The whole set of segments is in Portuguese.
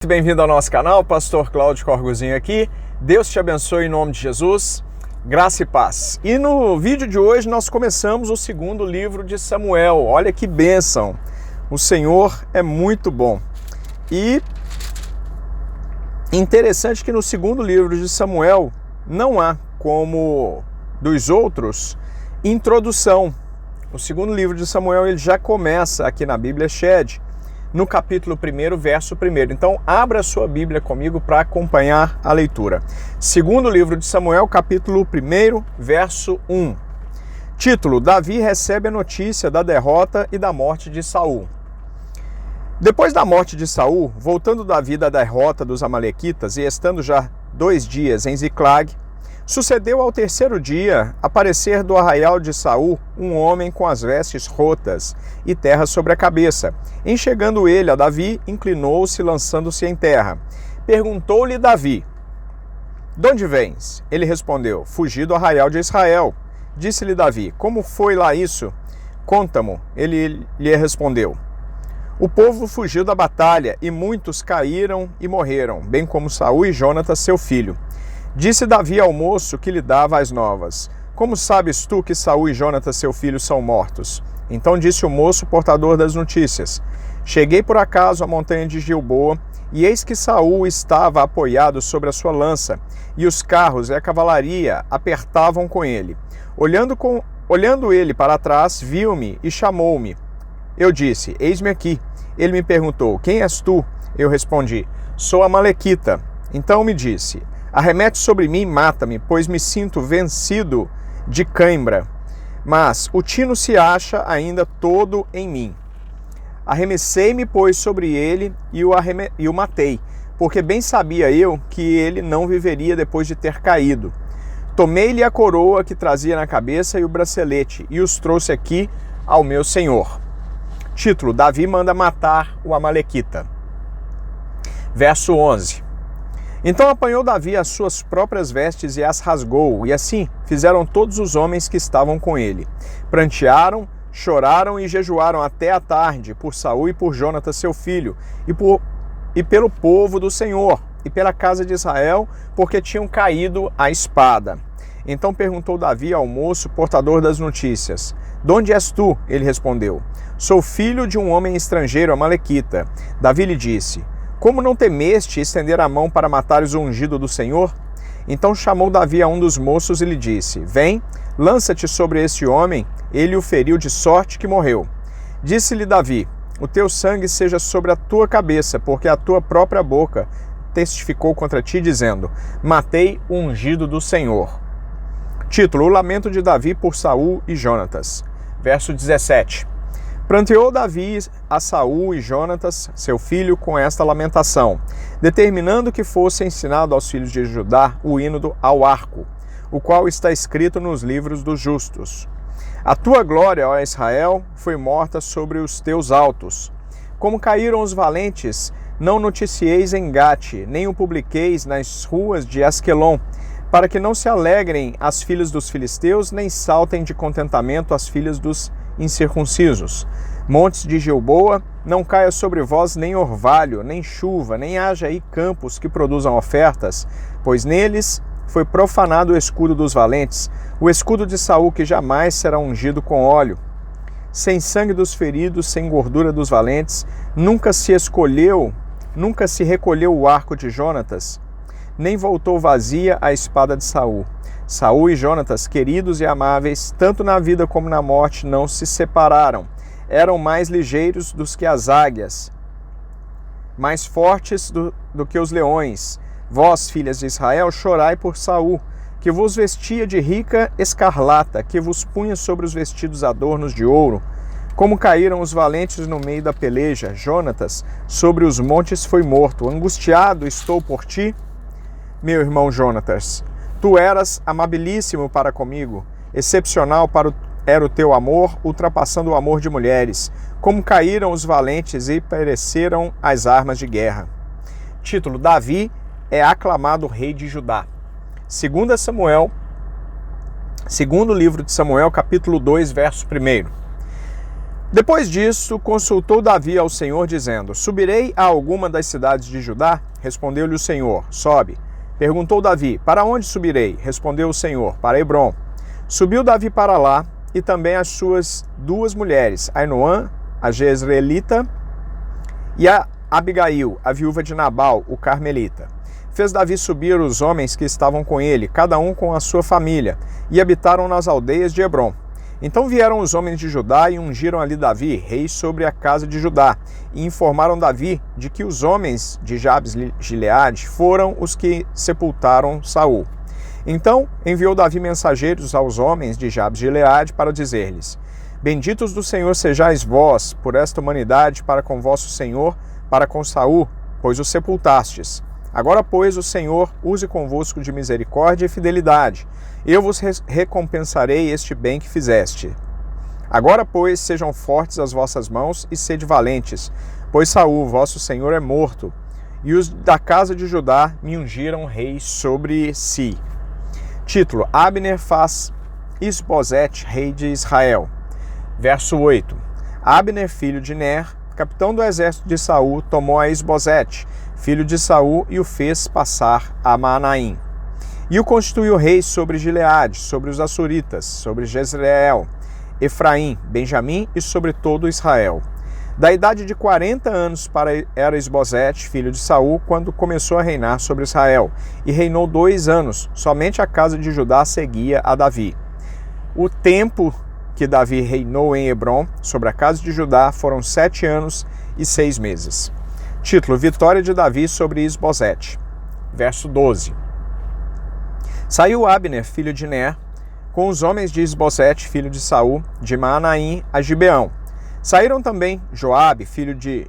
Muito bem-vindo ao nosso canal, Pastor Cláudio Corgozinho aqui. Deus te abençoe em nome de Jesus, graça e paz. E no vídeo de hoje nós começamos o segundo livro de Samuel. Olha que bênção! O Senhor é muito bom. E interessante que no segundo livro de Samuel não há, como dos outros, introdução. O segundo livro de Samuel ele já começa aqui na Bíblia Shed, no capítulo 1, verso 1. Então, abra a sua Bíblia comigo para acompanhar a leitura. Segundo livro de Samuel, capítulo 1, verso 1. Título: Davi recebe a notícia da derrota e da morte de Saul. Depois da morte de Saul, voltando Davi da derrota dos amalequitas e estando já 2 dias em Ziclag, sucedeu ao 3º dia aparecer do arraial de Saul um homem com as vestes rotas e terra sobre a cabeça. Em chegando ele a Davi, inclinou-se, lançando-se em terra. Perguntou-lhe Davi: "De onde vens?" Ele respondeu: "Fugi do arraial de Israel." Disse-lhe Davi: "Como foi lá isso? Conta-mo." Ele lhe respondeu: "O povo fugiu da batalha e muitos caíram e morreram, bem como Saul e Jonatas, seu filho." Disse Davi ao moço que lhe dava as novas: "Como sabes tu que Saul e Jonatas, seu filho, são mortos?" Então disse o moço, portador das notícias: "Cheguei por acaso à montanha de Gilboa, e eis que Saul estava apoiado sobre a sua lança, e os carros e a cavalaria apertavam com ele. Olhando ele para trás, viu-me e chamou-me. Eu disse: Eis-me aqui. Ele me perguntou: Quem és tu? Eu respondi: Sou amalequita. Então me disse: Arremete sobre mim e mata-me, pois me sinto vencido de cãibra. Mas o tino se acha ainda todo em mim. Arremessei-me, pois, sobre ele e o matei, porque bem sabia eu que ele não viveria depois de ter caído. Tomei-lhe a coroa que trazia na cabeça e o bracelete, e os trouxe aqui ao meu senhor." Título: Davi manda matar o amalequita. Verso 11. Então apanhou Davi as suas próprias vestes e as rasgou, e assim fizeram todos os homens que estavam com ele. Prantearam, choraram e jejuaram até a tarde por Saul e por Jonatas, seu filho, e pelo povo do Senhor, e pela casa de Israel, porque tinham caído à espada. Então perguntou Davi ao moço, portador das notícias: "De onde és tu?" Ele respondeu: "Sou filho de um homem estrangeiro, amalequita." Davi lhe disse: "Como não temeste estender a mão para matares o ungido do Senhor?" Então chamou Davi a um dos moços e lhe disse: "Vem, lança-te sobre este homem." Ele o feriu de sorte que morreu. Disse-lhe Davi: "O teu sangue seja sobre a tua cabeça, porque a tua própria boca testificou contra ti, dizendo: Matei o ungido do Senhor." Título: O lamento de Davi por Saul e Jonatas. Verso 17. Pranteou Davi a Saul e Jonatas, seu filho, com esta lamentação, determinando que fosse ensinado aos filhos de Judá o hino ao arco, o qual está escrito nos livros dos justos. A tua glória, ó Israel, foi morta sobre os teus altos. Como caíram os valentes, não noticieis em Gate, nem o publiqueis nas ruas de Asquelon, para que não se alegrem as filhas dos filisteus, nem saltem de contentamento as filhas dos incircuncisos. Montes de Gilboa, não caia sobre vós nem orvalho, nem chuva, nem haja aí campos que produzam ofertas, pois neles foi profanado o escudo dos valentes, o escudo de Saul, que jamais será ungido com óleo. Sem sangue dos feridos, sem gordura dos valentes, nunca se recolheu o arco de Jonatas, nem voltou vazia a espada de Saul. Saul e Jonatas, queridos e amáveis, tanto na vida como na morte, não se separaram. Eram mais ligeiros do que as águias, mais fortes do que os leões. Vós, filhas de Israel, chorai por Saul, que vos vestia de rica escarlata, que vos punha sobre os vestidos adornos de ouro. Como caíram os valentes no meio da peleja, Jonatas sobre os montes foi morto. Angustiado estou por ti, meu irmão Jonatas. Tu eras amabilíssimo para comigo, excepcional era o teu amor, ultrapassando o amor de mulheres. Como caíram os valentes e pereceram as armas de guerra." Título: Davi é aclamado rei de Judá. Segundo livro de Samuel, capítulo 2, verso 1. Depois disso, consultou Davi ao Senhor, dizendo: Subirei a alguma das cidades de Judá? Respondeu-lhe o Senhor: Sobe. Perguntou Davi: Para onde subirei? Respondeu o Senhor: Para Hebrom. Subiu Davi para lá, e também as suas duas mulheres, Ainoã, a Jezreelita, e a Abigail, a viúva de Nabal, o carmelita. Fez Davi subir os homens que estavam com ele, cada um com a sua família, e habitaram nas aldeias de Hebrom. Então vieram os homens de Judá e ungiram ali Davi, rei sobre a casa de Judá, e informaram Davi de que os homens de Jabes-Gileade foram os que sepultaram Saul. Então enviou Davi mensageiros aos homens de Jabes-Gileade para dizer-lhes: Benditos do Senhor sejais vós por esta humanidade para com vosso Senhor, para com Saul, pois o sepultastes. Agora, pois, o Senhor use convosco de misericórdia e fidelidade. Eu vos recompensarei este bem que fizeste. Agora, pois, sejam fortes as vossas mãos e sede valentes, pois Saul, vosso Senhor, é morto, e os da casa de Judá me ungiram rei sobre si. Título: Abner faz Isbosete rei de Israel. Verso 8. Abner, filho de Ner, capitão do exército de Saul, tomou a Isbosete, filho de Saul, e o fez passar a Maanaim. E o constituiu rei sobre Gileade, sobre os Assuritas, sobre Jezreel, Efraim, Benjamim e sobre todo Israel. Da idade de 40 anos era Isbosete, filho de Saul, quando começou a reinar sobre Israel, e reinou 2 anos. Somente a casa de Judá seguia a Davi. O tempo que Davi reinou em Hebrom sobre a casa de Judá foram 7 anos e 6 meses. Título: Vitória de Davi sobre Isbosete. Verso 12. Saiu Abner, filho de Ner, com os homens de Isbosete, filho de Saul, de Maanaim a Gibeão. Saíram também Joabe, filho de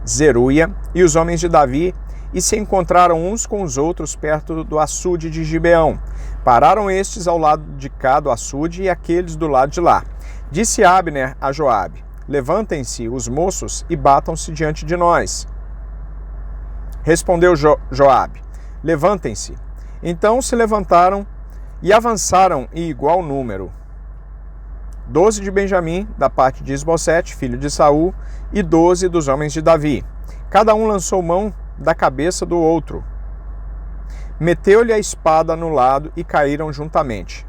Zeruia, e os homens de Davi, e se encontraram uns com os outros perto do açude de Gibeão. Pararam estes ao lado de cá do açude e aqueles do lado de lá. Disse Abner a Joabe: Levantem-se os moços e batam-se diante de nós. Respondeu Joabe: Levantem-se. Então se levantaram e avançaram em igual número. 12 de Benjamim, da parte de Isbosete, filho de Saul, e 12 dos homens de Davi. Cada um lançou mão da cabeça do outro. Meteu-lhe a espada no lado e caíram juntamente,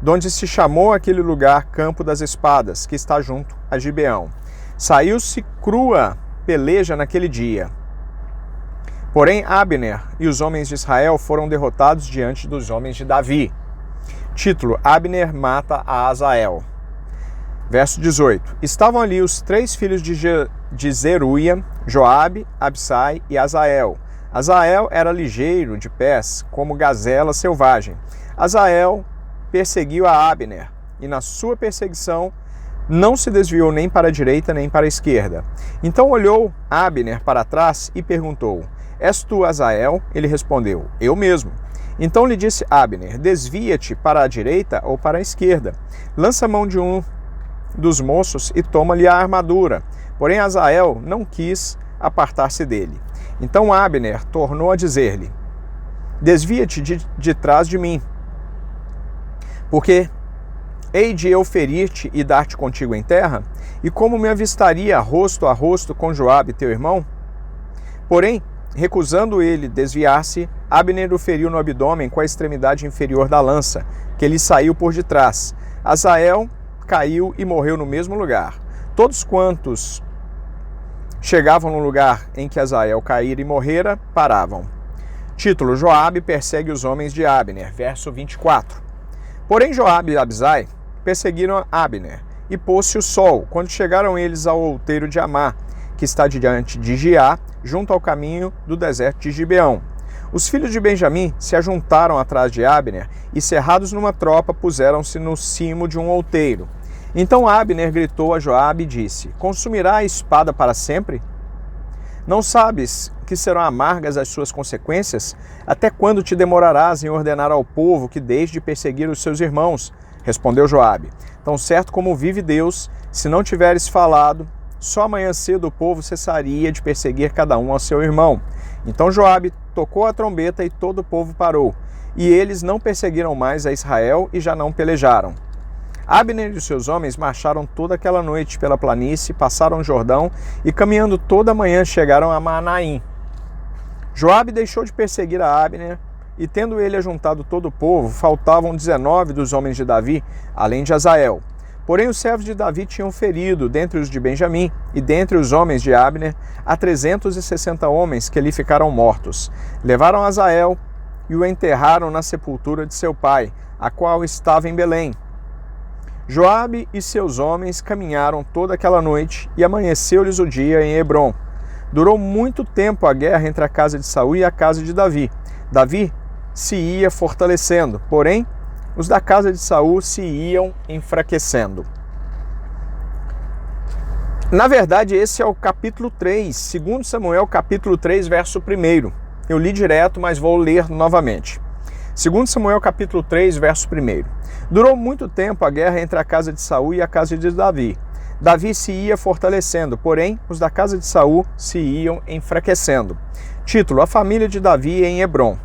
donde se chamou aquele lugar Campo das Espadas, que está junto a Gibeão. Saiu-se crua peleja naquele dia. Porém Abner e os homens de Israel foram derrotados diante dos homens de Davi. Título: Abner mata a Azael. Verso 18. Estavam ali os 3 filhos de Zeruia, Joabe, Absai e Azael. Azael era ligeiro de pés, como gazela selvagem. Azael perseguiu a Abner, e na sua perseguição não se desviou nem para a direita nem para a esquerda. Então olhou Abner para trás e perguntou: És tu Azael? Ele respondeu: Eu mesmo. Então lhe disse Abner: Desvia-te para a direita ou para a esquerda. Lança a mão de um dos moços e toma-lhe a armadura. Porém Azael não quis apartar-se dele. Então Abner tornou a dizer-lhe: Desvia-te de trás de mim, porque hei de eu ferir-te e dar-te contigo em terra? E como me avistaria rosto a rosto com Joabe, teu irmão? Porém, recusando ele desviar-se, Abner o feriu no abdômen com a extremidade inferior da lança, que lhe saiu por detrás. Azael caiu e morreu no mesmo lugar. Todos quantos chegavam no lugar em que Azael caíra e morrera, paravam. Título: Joabe persegue os homens de Abner. Verso 24. Porém Joabe e Absai perseguiram Abner, e pôs-se o sol, quando chegaram eles ao outeiro de Amá, que está diante de Giá, junto ao caminho do deserto de Gibeão. Os filhos de Benjamim se ajuntaram atrás de Abner, e cerrados numa tropa, puseram-se no cimo de um outeiro. Então Abner gritou a Joabe e disse: Consumirá a espada para sempre? Não sabes que serão amargas as suas consequências? Até quando te demorarás em ordenar ao povo que deixe de perseguir os seus irmãos? Respondeu Joabe: Tão certo como vive Deus, se não tiveres falado, só amanhã cedo o povo cessaria de perseguir cada um ao seu irmão. Então Joabe tocou a trombeta e todo o povo parou, e eles não perseguiram mais a Israel e já não pelejaram. Abner e os seus homens marcharam toda aquela noite pela planície, passaram o Jordão e, caminhando toda a manhã, chegaram a Manaim. Joabe deixou de perseguir a Abner e, tendo ele ajuntado todo o povo, faltavam 19 dos homens de Davi, além de Azael. Porém, os servos de Davi tinham ferido, dentre os de Benjamim e dentre os homens de Abner, a 360 homens que ali ficaram mortos. Levaram Azael e o enterraram na sepultura de seu pai, a qual estava em Belém. Joabe e seus homens caminharam toda aquela noite e amanheceu-lhes o dia em Hebrom. Durou muito tempo a guerra entre a casa de Saul e a casa de Davi. Davi se ia fortalecendo, porém, os da casa de Saul se iam enfraquecendo. Na verdade, esse é o capítulo 3, 2 Samuel, capítulo 3, verso 1. Eu li direto, mas vou ler novamente. 2 Samuel, capítulo 3, verso 1. Durou muito tempo a guerra entre a casa de Saul e a casa de Davi. Davi se ia fortalecendo, porém, os da casa de Saul se iam enfraquecendo. Título: A família de Davi em Hebrom.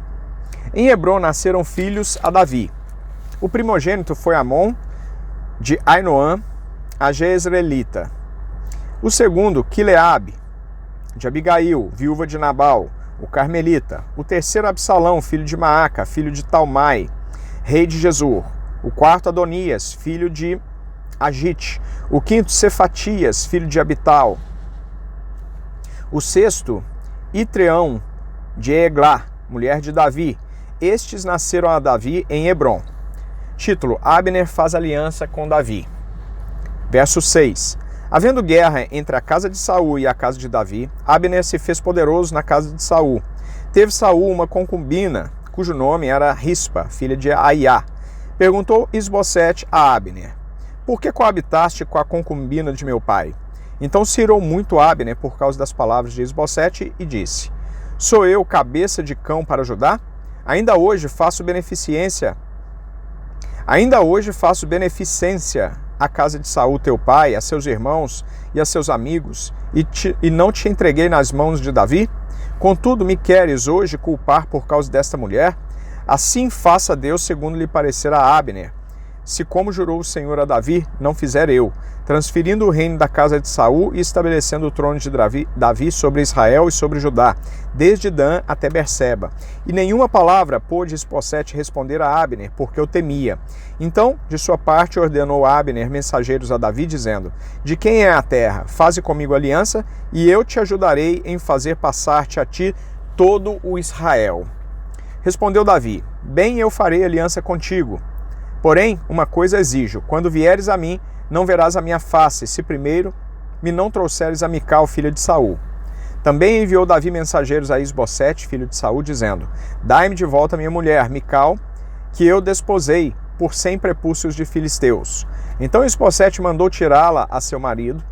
Em Hebrom nasceram filhos a Davi. O primogênito foi Amon, de Ainoã, a Jezreelita. O segundo, Quileabe, de Abigail, viúva de Nabal, o carmelita. O terceiro, Absalão, filho de Maaca, filho de Talmai, rei de Gesur. O quarto, Adonias, filho de Agite. O quinto, Cefatias, filho de Abital. O sexto, Itreão, de Eglá, mulher de Davi. Estes nasceram a Davi em Hebrom. Título: Abner faz aliança com Davi. Verso 6. Havendo guerra entre a casa de Saul e a casa de Davi, Abner se fez poderoso na casa de Saul. Teve Saul uma concubina, cujo nome era Rispa, filha de Aiá. Perguntou Isbosete a Abner: Por que coabitaste com a concubina de meu pai? Então se irou muito Abner por causa das palavras de Isbosete e disse: Sou eu cabeça de cão para Judá? Ainda hoje faço beneficência à casa de Saul teu pai, a seus irmãos e a seus amigos, e não te entreguei nas mãos de Davi? Contudo, me queres hoje culpar por causa desta mulher? Assim faça Deus segundo lhe parecer a Abner, se como jurou o Senhor a Davi, não fizer eu, transferindo o reino da casa de Saul e estabelecendo o trono de Davi sobre Israel e sobre Judá, desde Dan até Berseba. E nenhuma palavra pôde Isbosete responder a Abner, porque o temia. Então, de sua parte, ordenou Abner mensageiros a Davi, dizendo: De quem é a terra? Faze comigo aliança, e eu te ajudarei em fazer passar-te a ti todo o Israel. Respondeu Davi: Bem, eu farei aliança contigo. Porém, uma coisa exijo: quando vieres a mim, não verás a minha face, se primeiro me não trouxeres a Mical, filha de Saul. Também enviou Davi mensageiros a Isbosete, filho de Saul, dizendo: Dai-me de volta minha mulher, Mical, que eu desposei por 100 prepúcios de filisteus. Então Isbosete mandou tirá-la a seu marido,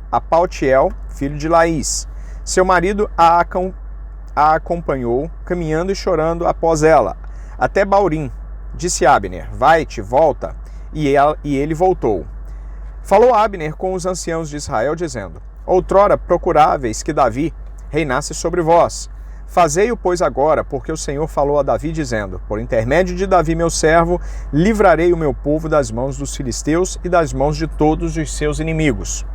a Paltiel, filho de Laís. Seu marido a acompanhou, caminhando e chorando após ela, até Baurim. Disse Abner: Vai-te, volta. E ele voltou. Falou Abner com os anciãos de Israel, dizendo: Outrora procuráveis que Davi reinasse sobre vós. Fazei-o, pois, agora, porque o Senhor falou a Davi, dizendo: Por intermédio de Davi, meu servo, livrarei o meu povo das mãos dos filisteus e das mãos de todos os seus inimigos.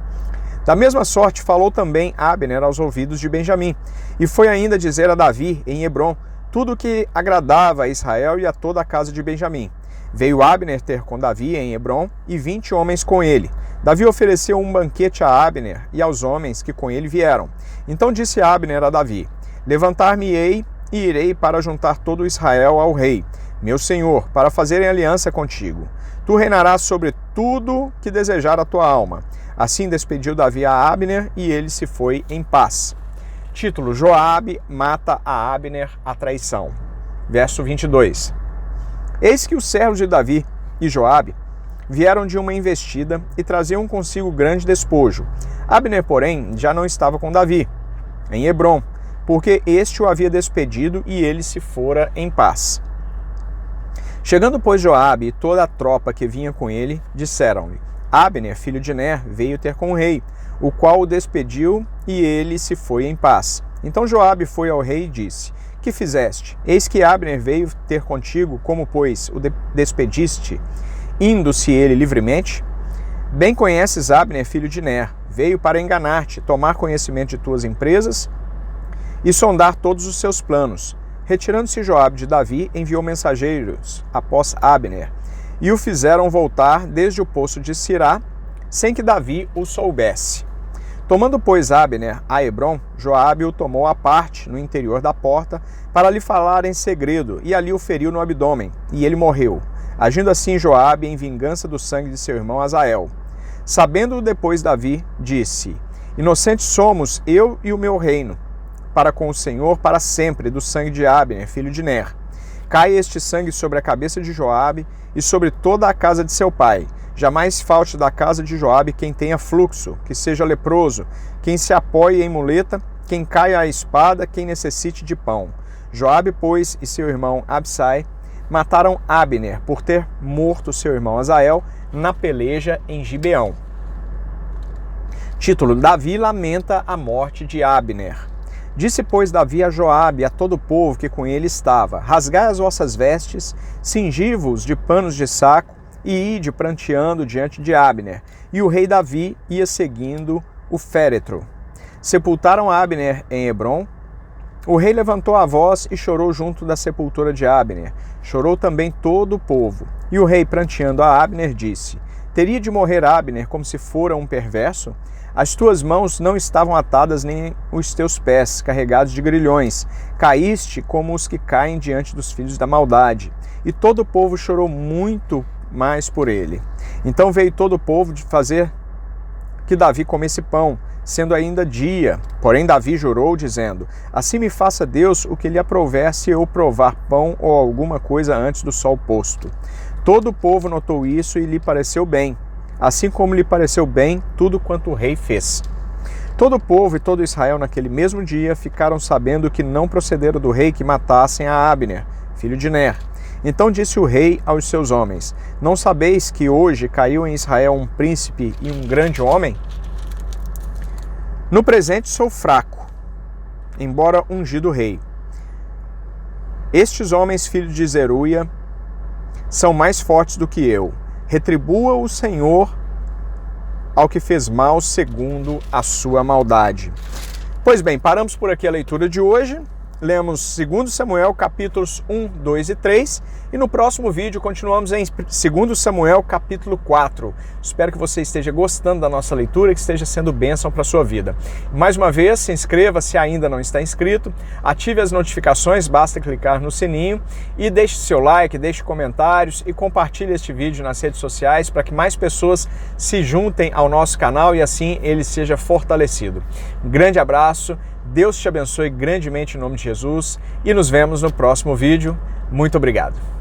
Da mesma sorte falou também Abner aos ouvidos de Benjamim, e foi ainda dizer a Davi, em Hebrom, tudo o que agradava a Israel e a toda a casa de Benjamim. Veio Abner ter com Davi em Hebrom, e 20 homens com ele. Davi ofereceu um banquete a Abner e aos homens que com ele vieram. Então disse Abner a Davi: Levantar-me-ei e irei para juntar todo Israel ao rei, meu senhor, para fazerem aliança contigo. Tu reinarás sobre tudo que desejar a tua alma. Assim despediu Davi a Abner, e ele se foi em paz. Título: Joabe mata a Abner a traição. Verso 22. Eis que os servos de Davi e Joabe vieram de uma investida e traziam consigo grande despojo. Abner, porém, já não estava com Davi, em Hebrom, porque este o havia despedido e ele se fora em paz. Chegando, pois, Joabe e toda a tropa que vinha com ele, disseram-lhe: Abner, filho de Ner, veio ter com o rei, o qual o despediu e ele se foi em paz. Então Joabe foi ao rei e disse: Que fizeste? Eis que Abner veio ter contigo, como, pois, o despediste? indo-se ele livremente? Bem conheces Abner, filho de Ner, veio para enganar-te, tomar conhecimento de tuas empresas e sondar todos os seus planos. Retirando-se Joabe de Davi, enviou mensageiros após Abner, e o fizeram voltar desde o poço de Sirá, sem que Davi o soubesse. Tomando, pois, Abner a Hebrom, Joabe o tomou à parte, no interior da porta, para lhe falar em segredo, e ali o feriu no abdômen, e ele morreu. Agindo assim Joabe em vingança do sangue de seu irmão Azael. Sabendo-o depois Davi, disse: Inocentes somos eu e o meu reino, para com o Senhor para sempre, do sangue de Abner, filho de Ner. Cai este sangue sobre a cabeça de Joabe e sobre toda a casa de seu pai. Jamais falte da casa de Joabe quem tenha fluxo, que seja leproso, quem se apoie em muleta, quem caia à espada, quem necessite de pão. Joabe, pois, e seu irmão Absai mataram Abner por ter morto seu irmão Azael na peleja em Gibeão. Título: Davi lamenta a morte de Abner. Disse, pois, Davi a Joabe e a todo o povo que com ele estava: Rasgai as vossas vestes, cingi-vos de panos de saco, e ide pranteando diante de Abner. E o rei Davi ia seguindo o féretro. Sepultaram Abner em Hebrom. O rei levantou a voz e chorou junto da sepultura de Abner. Chorou também todo o povo. E o rei, pranteando a Abner, disse: Teria de morrer Abner como se fora um perverso? As tuas mãos não estavam atadas, nem os teus pés carregados de grilhões. Caíste como os que caem diante dos filhos da maldade. E todo o povo chorou muito mais por ele. Então veio todo o povo de fazer que Davi comesse pão, sendo ainda dia. Porém Davi jurou, dizendo: Assim me faça Deus o que lhe aprouver, se eu provar pão ou alguma coisa antes do sol posto. Todo o povo notou isso e lhe pareceu bem, assim como lhe pareceu bem tudo quanto o rei fez. Todo o povo e todo Israel naquele mesmo dia ficaram sabendo que não procederam do rei que matassem a Abner, filho de Ner. Então disse o rei aos seus homens: Não sabeis que hoje caiu em Israel um príncipe e um grande homem? No presente sou fraco, embora ungido rei. Estes homens, filhos de Zeruia, são mais fortes do que eu. Retribua o Senhor ao que fez mal segundo a sua maldade. Pois bem, paramos por aqui a leitura de hoje. Lemos 2 Samuel, capítulos 1, 2 e 3, e no próximo vídeo continuamos em 2 Samuel, capítulo 4. Espero que você esteja gostando da nossa leitura e que esteja sendo bênção para a sua vida. Mais uma vez, se inscreva se ainda não está inscrito, ative as notificações, basta clicar no sininho e deixe seu like, deixe comentários e compartilhe este vídeo nas redes sociais para que mais pessoas se juntem ao nosso canal e assim ele seja fortalecido. Um grande abraço. Deus te abençoe grandemente em nome de Jesus e nos vemos no próximo vídeo. Muito obrigado.